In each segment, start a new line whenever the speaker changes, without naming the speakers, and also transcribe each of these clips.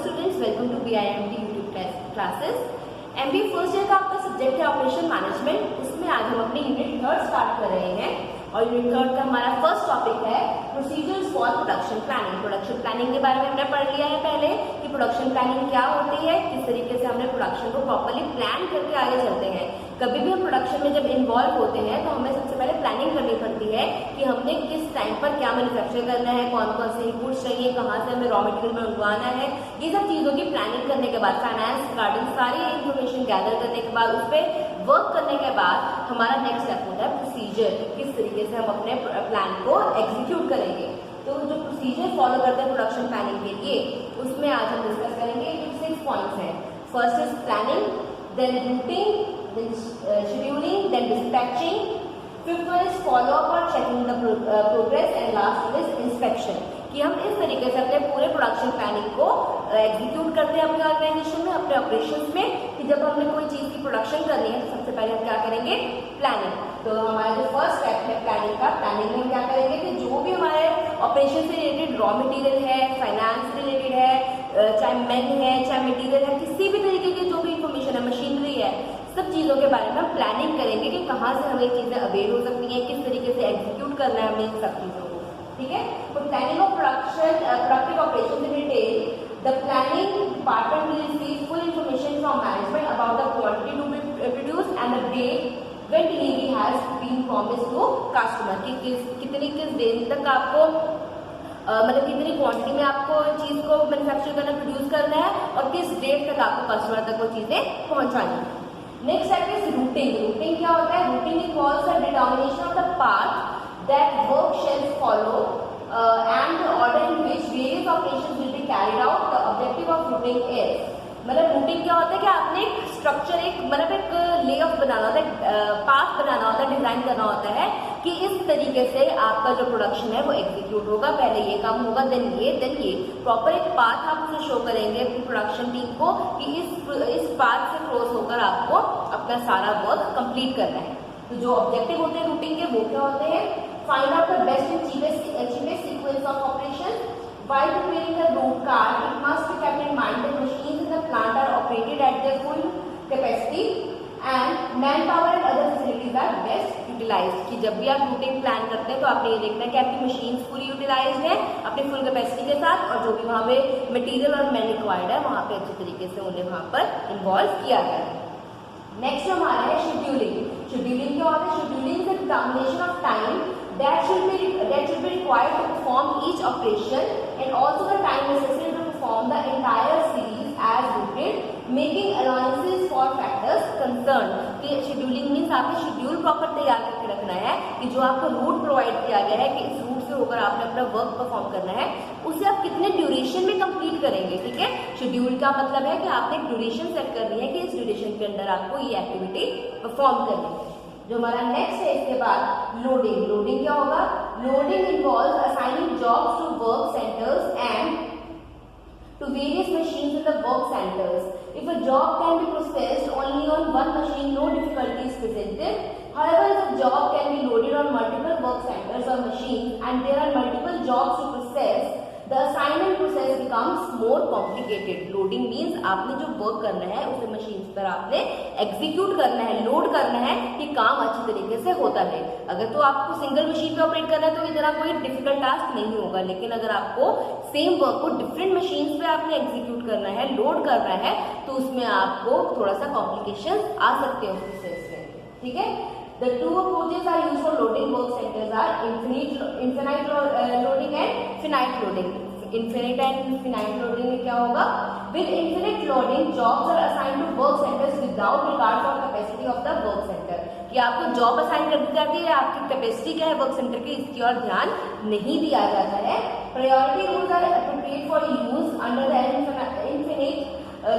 Students, welcome to BIMT YouTube classes. MBA first year का आपका subject है operation management. उसमें आज हम अपनी यूनिट थर्ड स्टार्ट कर रहे हैं और यूनिट थर्ड का हमारा फर्स्ट टॉपिक है procedures for production planning. Production planning के बारे में हमने पढ़ लिया है पहले कि प्रोडक्शन प्लानिंग क्या होती है, किस तरीके से हमने प्रोडक्शन को प्रॉपर्ली प्लान करके आगे चलते हैं। कभी भी हम प्रोडक्शन में जब इन्वॉल्व होते हैं तो हमें सबसे पहले प्लानिंग करनी पड़ती है कि हमने किस टाइम पर क्या मैन्युफैक्चर करना है, कौन कौन से इनपुट्स चाहिए, कहाँ से हमें रॉ मटेरियल मंगवाना है। ये सब चीज़ों की प्लानिंग करने के बाद, फाइनेंस रिगार्डिंग सारी इन्फॉर्मेशन गैदर करने के बाद, उस पर वर्क करने के बाद हमारा नेक्स्ट स्टेप होता है प्रोसीजर, किस तरीके से हम अपने प्लान को एग्जीक्यूट करेंगे। तो जो प्रोसीजर फॉलो करते हैं प्रोडक्शन प्लानिंग के लिए, उसमें आज हम डिस्कस करेंगे। 6 पॉइंट्स हैं। First is planning, then routing, then scheduling, then dispatching. Fifth one is follow up or checking the progress, and last one is inspection. कि हम इस तरीके से अपने पूरे प्रोडक्शन प्लानिंग को एग्जीक्यूट करते हैं अपने ऑर्गेनाइजेशन में, अपने ऑपरेशंस में। कि जब हमने कोई चीज़ की प्रोडक्शन करनी है तो सबसे पहले हम क्या करेंगे, प्लानिंग। तो हमारा जो फर्स्ट स्टेप है प्लानिंग का, प्लानिंग में हम क्या करेंगे कि जो भी हमारे ऑपरेशन से रिलेटेड रॉ मटेरियल है, फाइनेंस से रिलेटेड है, चाहे मैन है, चाहे मटेरियल है, किसी भी तरीके की जो भी इंफॉर्मेशन है, मशीनरी है, सब चीज़ों के बारे में हम प्लानिंग करेंगे कि कहाँ से हमें चीज़ें अवेल हो सकती हैं, किस तरीके से एग्जीक्यूट करना है हमें इन सब चीज़ों को। ठीक है। तो planning of productive operation in detail, the planning department will receive full information from management about the quantity to be produced and the date when delivery has been promised to customer. कि किस date तक आपको मतलब कितनी quantity में आपको चीज़ को manufacture करना, प्रोड्यूस करना है और किस डेट तक आपको कस्टमर तक वो चीज़ें पहुंचानी है। Next step is routing. Routing क्या होता है? Routing involves the determination of the path that work shall follow and the order in which various operations will be carried out. The objective of routing is, मतलब routing क्या होता है कि आपने एक स्ट्रक्चर, एक मतलब एक ले ऑफ बनाना होता है, पाथ बनाना होता है, डिजाइन करना होता है कि इस तरीके से आपका जो प्रोडक्शन है वो एग्जीक्यूट होगा। पहले ये काम होगा, देन ये प्रॉपर एक पाथ आप उसे शो करेंगे अपनी प्रोडक्शन टीम को कि इस पाथ से क्रॉस होकर आपको अपना सारा वर्क कंप्लीट करना है। तो जो ऑब्जेक्टिव होते हैं रूटिंग के वो क्या होते हैं? Find out the best and cheapest sequence of operation. While preparing the route card, it must be kept in mind that machines in the plant are operated at their full capacity and manpower and other facilities are best utilized. कि जब भी आप routing plan करते हैं तो आपने ये देखना है कि आपकी मशीन्स पूरी यूटिलाइज्ड है अपनी फुल कैपेसिटी के साथ, और जो भी वहाँ पे मटेरियल और मैन रिक्वायर्ड है वहाँ पे अच्छी तरीके से उन्हें वहाँ पर इन्वॉल्व किया गया है। नेक्स्ट हमारा है शेड्यूलिंग। शेड्यूलिंग क्या होता है? Scheduling is the determination of time that should be required to perform each operation and also the time necessary to perform the entire series as routed, making allowances for factors concerned. कि scheduling means आपने schedule proper तैयार करके रखना है कि जो आपको root provide किया गया है कि इस रूट से होकर आपने अपना वर्क परफॉर्म करना है, उसे आप कितने ड्यूरेशन में कंप्लीट करेंगे। ठीक है। शेड्यूल का मतलब है कि आपने एक ड्यूरेशन सेट करनी है कि इस ड्यूरेशन के अंदर आपको ये एक्टिविटी परफॉर्म करनी है। जो हमारा नेक्स्ट है इसके बाद लोडिंग। लोडिंग क्या होगा? Loading involves assigning jobs to work centres and to various machines in the work centers. If a job can be processed only on one machine, no difficulty is presented. However, if a job can be loaded on multiple work centers or machines and there are multiple jobs to process, the assignment process becomes more complicated. Loading means आपने जो work करना है उसे machine पर आपने execute करना है, load करना है कि काम अच्छी तरीके से होता है। अगर तो आपको सिंगल मशीन पे ऑपरेट करना है तो इतना कोई डिफिकल्ट टास्क नहीं होगा, लेकिन अगर आपको सेम वर्क को डिफरेंट मशीन्स पे आपने एग्जीक्यूट करना है, लोड करना है, तो उसमें आपको थोड़ा सा कॉम्प्लिकेशन आ सकते हैं उस प्रोसेस में। ठीक है। The two approaches are used for loading work centers are infinite loading and finite loading. Infinite and finite loading में क्या होगा? With infinite loading, jobs are assigned to work centers without regard for capacity of the work center. कि आपको job assign कर दी जाती है, आपकी capacity क्या है वर्क सेंटर की, इसकी और ध्यान नहीं दिया जाता है। Priority rules are appropriate for use under the infinite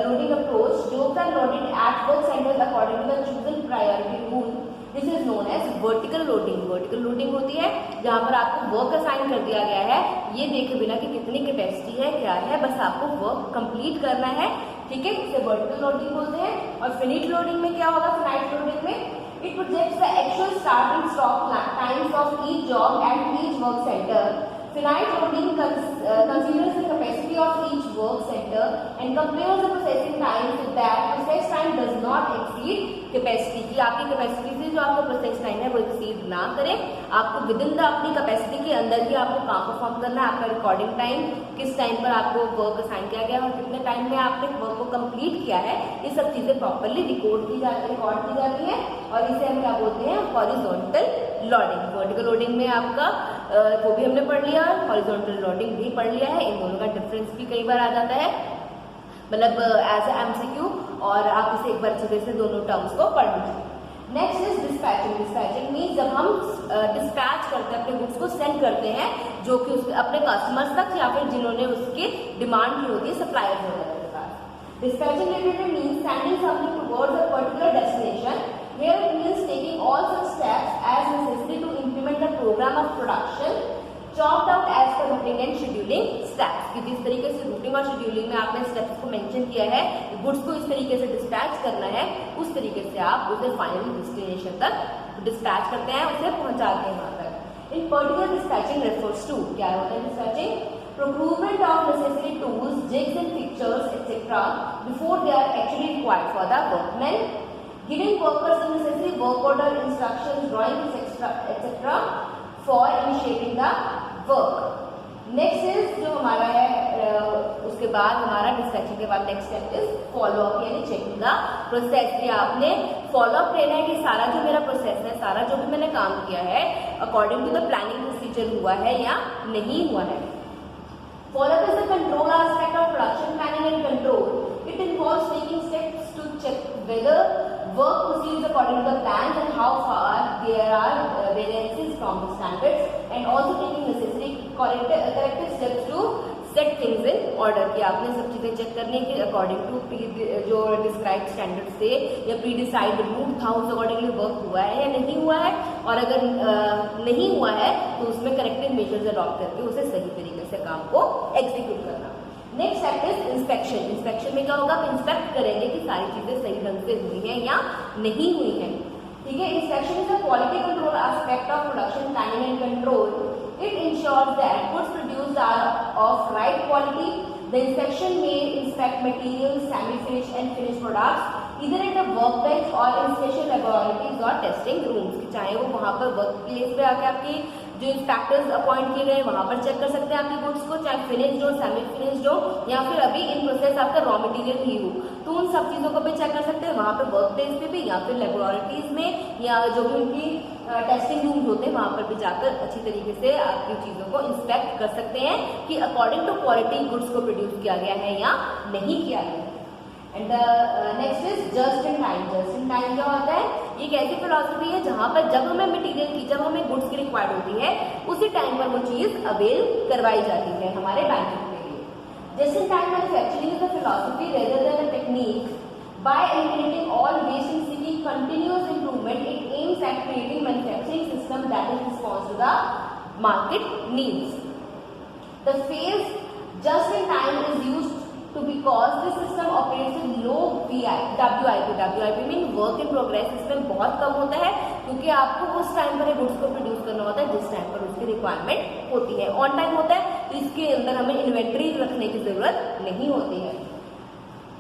loading approach. Jobs are loaded at work centers according to the chosen priority rule. This is known as vertical loading. Vertical loading होती है जहाँ पर आपको work assign कर दिया गया है, ये देखे बिना कि कितनी कैपेसिटी है, क्या है, बस आपको वर्क कंप्लीट करना है। ठीक है। इसे वर्टिकल लोडिंग बोलते हैं। और फिनिट लोडिंग में क्या होगा? फिनाइट लोडिंग में it projects the actual start and stop times of each job and each work centre. Finite loading considers the capacity of each work center and compares the processing time with that process time does not exceed capacity, कि आपकी capacity से जो आपका process time है वो exceed ना करें। आपको विद इन द अपनी कैपेसिटी के अंदर ही आपको काम परफॉर्म करना है। आपका रिकॉर्डिंग टाइम, किस टाइम पर आपको वर्क असाइन किया गया और कितने टाइम में आपने वर्क को कंप्लीट किया है, ये सब चीजें प्रॉपरली रिकॉर्ड की जाती है और इसे हम क्या बोलते हैं, हॉरिजॉन्टल लोडिंग। वर्टिकल लोडिंग में आपका वो भी हमने पढ़ लिया, हॉरिजॉन्टल लोडिंग भी पढ़ लिया है। इन दोनों का डिफरेंस भी कई बार आ जाता है, मतलब एज ए एमसीक्यू, और आप इसे एक बार अच्छे तरह से दोनों टर्म्स को पढ़ लीजिए। Next is dispatching. Dispatching means जब हम डिस्पैच करते हैं, अपने गुड्स को सेंड करते हैं जो कि उसके अपने कस्टमर्स तक या फिर जिन्होंने उसकी डिमांड की होती है, सप्लायर्स वगैरह के पास। Dispatching related means sending something towards a particular destination. Here it means taking all such steps as necessary to implement the program of production chalked out as per routing and scheduling steps, कि जिस तरीके से routing और scheduling में आपने steps को mention किया है, गुड्स को इस तरीके से डिस्पैच करना है, उस तरीके से आप उसे फाइनल डेस्टिनेशन तक डिस्पैच करते हैं, उसे पहुंचाते हैं वहां तक। In particular dispatching refers to, क्या होता है dispatching, procurement of necessary tools, jigs and fixtures etc. before they are actually required for the workmen, giving workers the necessary work order, instructions, drawings etc. for initiating the work. Next is जो हमारा है उसके बाद हमारा dispatching के बाद next step is follow up, यानी checking the process, कि आपने फॉलो अप लेना है कि सारा जो मेरा प्रोसेस है, सारा जो भी मैंने काम किया है according to the planning procedure हुआ है या नहीं हुआ है। Follow up is the control aspect of production planning and control. It involves taking steps to check whether work proceeds according to the plan and how far there are variances from the standards, and also taking necessary corrective steps to set things in order, कि आपने सब चीजें check करनी है कि according to जो describe standard से या प्री डिसाइड रूट था उस अकॉर्डिंगली वर्क हुआ है या नहीं हुआ है, और अगर नहीं हुआ है तो उसमें करेक्टिव मेजर्स अडॉप्ट करके उसे सही तरीके से काम को एग्जीक्यूट करना। Next step is inspection. Inspection में क्या होगा, आप इंस्पेक्ट करेंगे कि सारी चीजें सही ढंग से हुई हैं या नहीं हुई हैं, ठीक है। Inspection is a quality control aspect of production planning and control. It insures that goods produced are of right quality. The inspection में inspect material, semi finish and finish products इधर एट द वर्क बेंच और in special laboratories और testing rooms, चाहे वो वहां पर work place पे आके आपकी जो इंस्पेक्टर्स अपॉइंट किए गए वहां पर चेक कर सकते हैं आपके गुड्स को, चाहे फिनिश्ड हो, सेमी फिनिश्ड हो, या फिर अभी इन प्रोसेस आपका रॉ मटेरियल ही हो, तो उन सब चीजों को भी चेक कर सकते हैं वहां पर वर्क प्लेस पे भी, या फिर लेबोरेटरीज में, या जो भी उनकी टेस्टिंग रूम्स होते हैं वहां पर भी जाकर अच्छी तरीके से आपकी चीजों को इंस्पेक्ट कर सकते हैं कि अकॉर्डिंग टू क्वालिटी गुड्स को प्रोड्यूस किया गया है या नहीं किया गया। And next is just in time. Just in time क्या होता है, ये एक ऐसी फिलॉसफी है जहां पर जब हमें मटेरियल की, जब हमें गुड्स की रिक्वायर्ड होती है उसी टाइम पर वो चीज अवेल करवाई जाती है हमारे बैंकिंग के लिए। Just in time manufacturing is a philosophy rather than a technique. By eliminating all waste and seeking continuous improvement, it aims at creating manufacturing system that is responsive to the market needs. The phrase just in time is used to because this system operates with low WIP. WIP mean work in progress. इसमें बहुत कम होता है क्योंकि आपको उस time पर goods को produce करना होता है जिस टाइम पर उसकी रिक्वायरमेंट होती है। ऑन टाइम होता है तो इसके अंदर हमें इन्वेंट्री रखने की जरूरत नहीं होती है।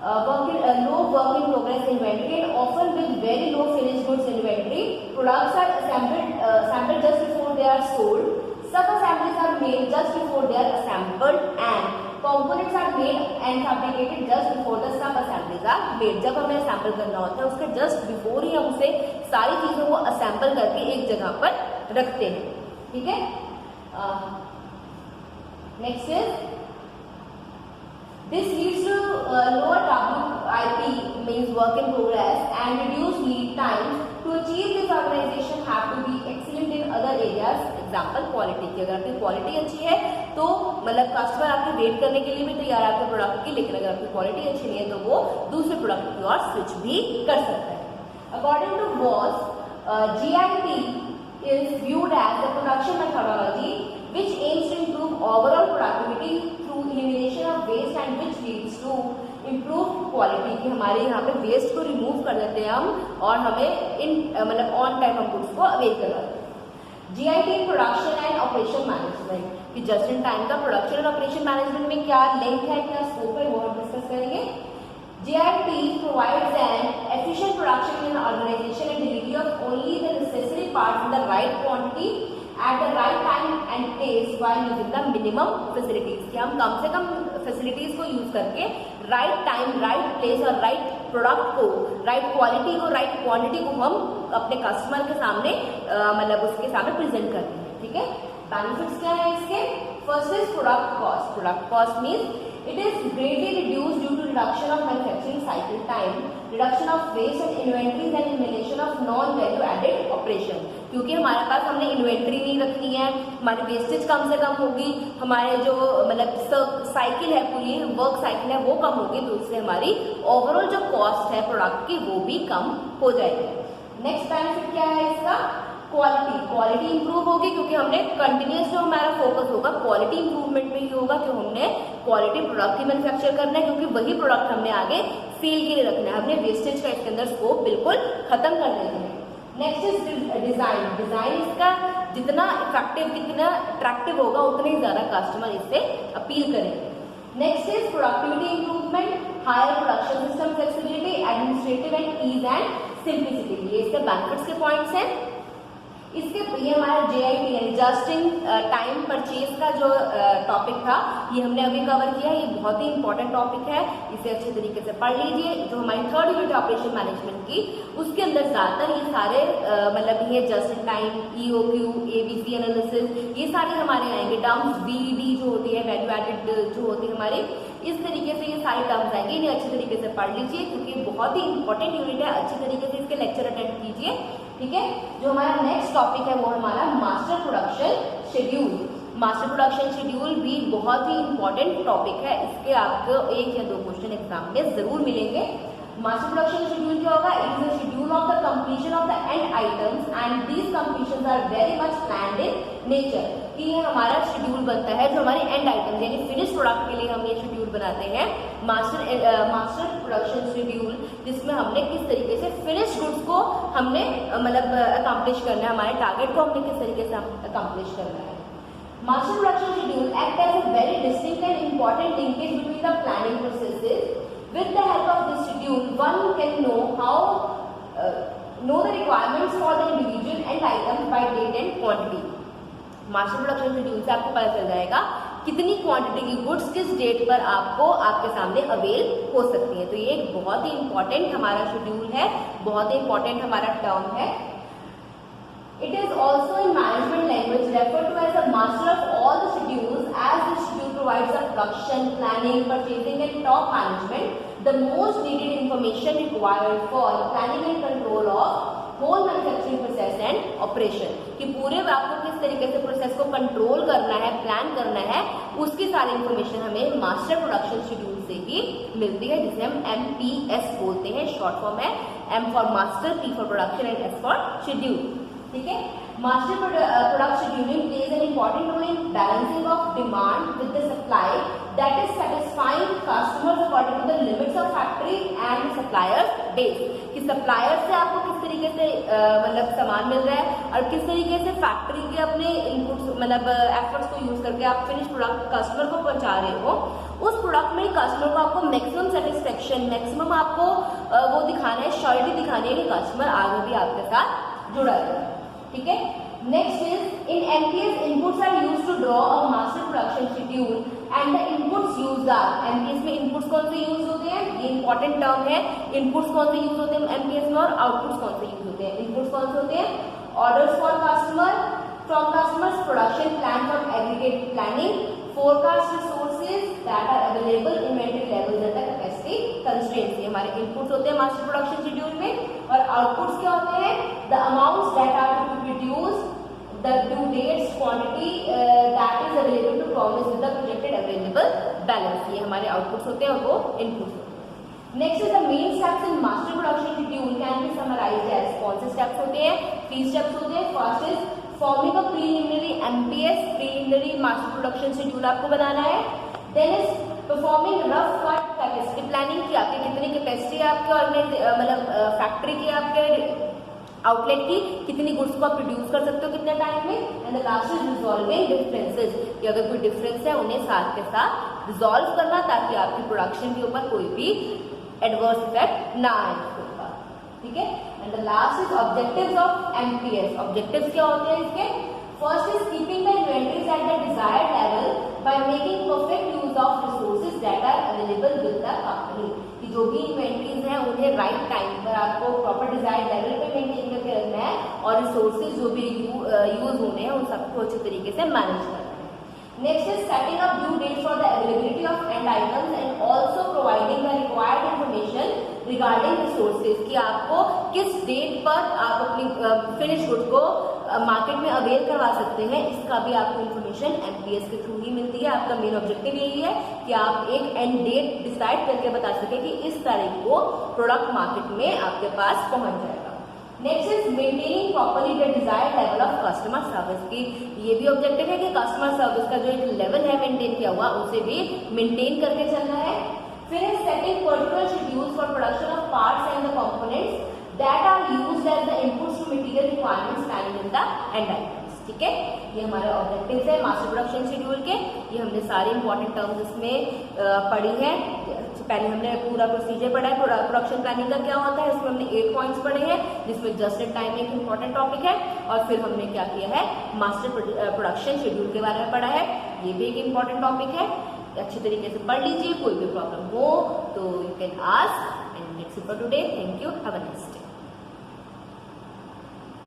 Low work in progress inventory and often with very low finished goods inventory. Products are sampled just before they are sold. Sub-assemblies are made just before they are assembled and components are made and fabricated just before the sub-assemblies are made. जब हमें assemble करना होता है उसके just before ही हम उसे सारी चीजों को assemble करके एक जगह पर रखते हैं, ठीक है। Next is this leads to lower WIP means work in progress and reduced lead times. To achieve this, organization have to be excellent in other areas. Example quality की, अगर आपकी क्वालिटी अच्छी है तो मतलब कस्टमर आपके वेट करने के लिए भी तैयार है आपके प्रोडक्ट की, लेकिन अगर आपकी क्वालिटी अच्छी नहीं है तो वो दूसरे प्रोडक्ट की ओर स्विच भी कर सकता है। According to Voss, GIP is viewed as a production methodology which aims to improve overall productivity through elimination of waste and which leads to improved quality, कि हमारे यहाँ पे वेस्ट को रिमूव कर देते हैं हम और हमें इन मतलब ऑन टाइम हम गुड्स को अवेल करवाते हैं। GIP production and operation management. कि जस्ट इन टाइम का प्रोडक्शन एंड ऑपरेशन मैनेजमेंट में क्या लिंक है, क्या स्कोप है, वो हम डिस्कस करेंगे। JIT provides an efficient production in organization and delivery of only the necessary parts in the right quantity at the right time and place while using the minimum facilities। कि हम कम से कम facilities को use करके right time, right place और right product को, right quality को, right quantity को हम अपने कस्टमर के सामने मतलब उसके सामने प्रेजेंट करते हैं। ठीक है, बेनिफिट्स क्या है इसके? First is product cost. Product cost means it is greatly reduced due to reduction of manufacturing cycle time, reduction of waste and inventories and elimination of non-value added operation। क्योंकि हमारे पास हमने इन्वेंट्री नहीं रखनी है, हमारी वेस्टेज कम से कम होगी, हमारे जो मतलब साइकिल है, पूरी वर्क साइकिल है वो कम होगी, तो उससे हमारी ओवरऑल जो कॉस्ट है प्रोडक्ट की वो भी कम हो जाएगी। नेक्स्ट बेनिफिट क्या है इसका? क्वालिटी इंप्रूव होगी, क्योंकि हमने कंटिन्यूस जो हमारा फोकस होगा क्वालिटी इंप्रूवमेंट में ही होगा कि हमने क्वालिटी प्रोडक्ट ही मैन्युफैक्चर करना है, क्योंकि वही प्रोडक्ट हमने आगे सेल के लिए रखना है, हमने वेस्टेज का इसके अंदर स्कोप बिल्कुल खत्म कर देना है। Next is design. डिजाइन इसका जितना इफेक्टिव, कितना अट्रैक्टिव होगा उतने ही ज्यादा कस्टमर इससे अपील करेंगे। Next is productivity improvement, higher production system flexibility, administrative and ease and simplicity. ये इसके बेनिफिट्स के पॉइंट्स हैं। इसके ये हमारा JIT यानी जस्ट इन टाइम परचेज का जो टॉपिक था ये हमने अभी कवर किया। ये बहुत ही इंपॉर्टेंट टॉपिक है, इसे अच्छे तरीके से पढ़ लीजिए। जो हमारी थर्ड यूनिट ऑपरेशन मैनेजमेंट की उसके अंदर ज्यादातर ये सारे मतलब ये just in time, EOQ, ABC analysis, ये सारे हमारे आएंगे। टर्म्स VED जो होती है, वैल्यू एडेड जो होती है हमारे, इस तरीके से ये सारे टर्म्स आएंगे। इन्हें अच्छे तरीके से पढ़ लीजिए क्योंकि बहुत ही इंपॉर्टेंट यूनिट है। अच्छे तरीके से इसके लेक्चर अटेंड कीजिए। ठीक है, जो हमारा नेक्स्ट टॉपिक है वो हमारा master production schedule. Master production schedule भी बहुत ही इंपॉर्टेंट टॉपिक है, इसके आपको 1 या 2 क्वेश्चन एग्जाम में जरूर मिलेंगे। मास्टर प्रोडक्शन शेड्यूल क्या होगा? It is the schedule of the completion of the end items and these completions are very much planned in nature. कि ये हमारा शेड्यूल बनता है जो हमारे एंड आइटम्स यानी फिनिश प्रोडक्ट के लिए हम ये शेड्यूल बनाते हैं, मास्टर प्रोडक्शन शेड्यूल, जिसमें हमने किस तरीके से फिनिश गुड्स को हमने मतलब अकम्प्लिश करना है, हमारे टारगेट को हमने किस तरीके से अकम्प्लिश करना है। Master production schedule act as a very distinct and important linkage between the planning processes. With the help of this schedule, one can know the requirements for the individual end items by date and quantity। Master production schedule से आपको पता चल जाएगा कितनी quantity की goods किस date पर आपको आपके सामने अवेल हो सकती है। तो ये एक बहुत ही इंपॉर्टेंट हमारा शेड्यूल है, बहुत ही इंपॉर्टेंट हमारा टर्म है। It is also in management language referred to as a master of all the schedules, as the schedule provides the production, planning, purchasing and top management the most needed information required for planning and control of whole manufacturing process and operation। कि पूरे आपको किस तरीके से process को control करना है, plan करना है, उसकी सारी इंफॉर्मेशन हमें मास्टर प्रोडक्शन शेड्यूल से ही मिलती है, जिसे हम MPS बोलते हैं। शॉर्ट फॉर्म है M for master, P for production and S for schedule. ठीक है, master product scheduling plays an important role in balancing of demand with the supply that is satisfying customers according to the limits of factory and suppliers base. कि supplier से आपको किस तरीके से मतलब सामान मिल रहा है और किस तरीके से फैक्ट्री के अपने इनपुट्स मतलब एफर्ट्स को यूज करके आप फिनिश प्रोडक्ट कस्टमर को पहुंचा रहे हो, उस प्रोडक्ट में कस्टमर को आपको मैक्सिमम सेटिस्फेक्शन, मैक्सिमम आपको वो दिखाना है, श्योरिटी दिखानी है कि कस्टमर आगे भी आपके साथ जुड़ा है। ठीक है, next is in MPS inputs are used to draw a master production schedule and the inputs used are. MPS में इनपुट्स कौन से यूज होते हैं? ये इंपॉर्टेंट टर्म है। इनपुट्स कौन से यूज होते हैं MPS में और आउटपुट्स कौन से यूज होते हैं? इनपुट्स कौन से होते हैं? Orders for customer, from customers, production plan from aggregate planning, forecast resources that are available, inventory levels and the capacity constraints। ये हमारे इनपुट्स होते हैं मास्टर प्रोडक्शन शेड्यूल में। और आउटपुट्स क्या होते हैं? the amounts that are to be produced, the due dates, quantity that is available to promise with the projected available balance। ये हमारे आउटपुट्स होते हैं और वो इनपुट्स होते हैं। Next is the main steps in master production schedule can be summarised as. कौन से स्टेप्स होते हैं? 3 स्टेप्स होते हैं। First is forming a preliminary MPS, preliminary master production schedule आपको बनाना है। Then is performing rough cut capacity planning की आपकी कितनी कैपेसिटी है आपके मतलब फैक्ट्री की, आपके आउटलेट की, कितनी गुड्स को आप प्रोड्यूस कर सकते हो कितने टाइम में, and the last is resolving differences, कि अगर कोई डिफरेंस है उन्हें साथ के साथ रिजॉल्व करना ताकि आपकी प्रोडक्शन के ऊपर कोई भी एडवर्स इफेक्ट ना आए उसके ऊपर, ठीक है। And the last is objectives of MPS. Objectives क्या होते हैं इसके? First is keeping the inventories at the desired level by making perfect use of resources that are available with the company, कि जो भी इन्वेंटरीज हैं उन्हें राइट टाइम पर आपको प्रॉपर डिजायर्ड लेवल पे मेंटेन करके रखना है, और रिसोर्सेज जो भी यूज होने हैं उन सबको अच्छे तरीके से मैनेज करना है। Next is setting up due date for the availability of end items and also providing the required information regarding resources, कि आपको किस डेट पर आप अपनी फिनिश गुड को मार्केट में अवेल करवा सकते हैं, इसका भी आपको इन्फॉर्मेशन एमपीएस के थ्रू ही मिलती है। आपका मेन ऑब्जेक्टिव यही है कि आप एक एंड डेट डिसाइड करके बता सके कि इस तारीख को प्रोडक्ट मार्केट में आपके पास पहुंच जाएगा। Next is maintaining properly the desired level of customer service, की ये भी ऑब्जेक्टिव है कि कस्टमर सर्विस का जो एक लेवल है मेंटेन किया हुआ उसे भी मेंटेन करके चलना है। फिर is setting particular schedules for production of parts and the components that are used as the inputs to material requirements stand in the end items, ठीक है। ये हमारे ऑब्जेक्टिव्स है मास्टर प्रोडक्शन शेड्यूल के। ये हमने सारी इंपॉर्टेंट टर्म्स इसमें पढ़ी है। पहले हमने पूरा प्रोसीजर पढ़ा है, प्रोडक्शन प्लानिंग का क्या होता है, इसमें हमने 8 पॉइंट्स पढ़े हैं जिसमें जस्ट इन टाइम एक इंपॉर्टेंट टॉपिक है, और फिर हमने क्या किया है मास्टर प्रोडक्शन शेड्यूल के बारे में पढ़ा है, ये भी एक इंपॉर्टेंट टॉपिक है। अच्छी तरीके से पढ़ लीजिए, कोई भी प्रॉब्लम हो तो you can ask, and that's it for today. Thank you, have a nice day.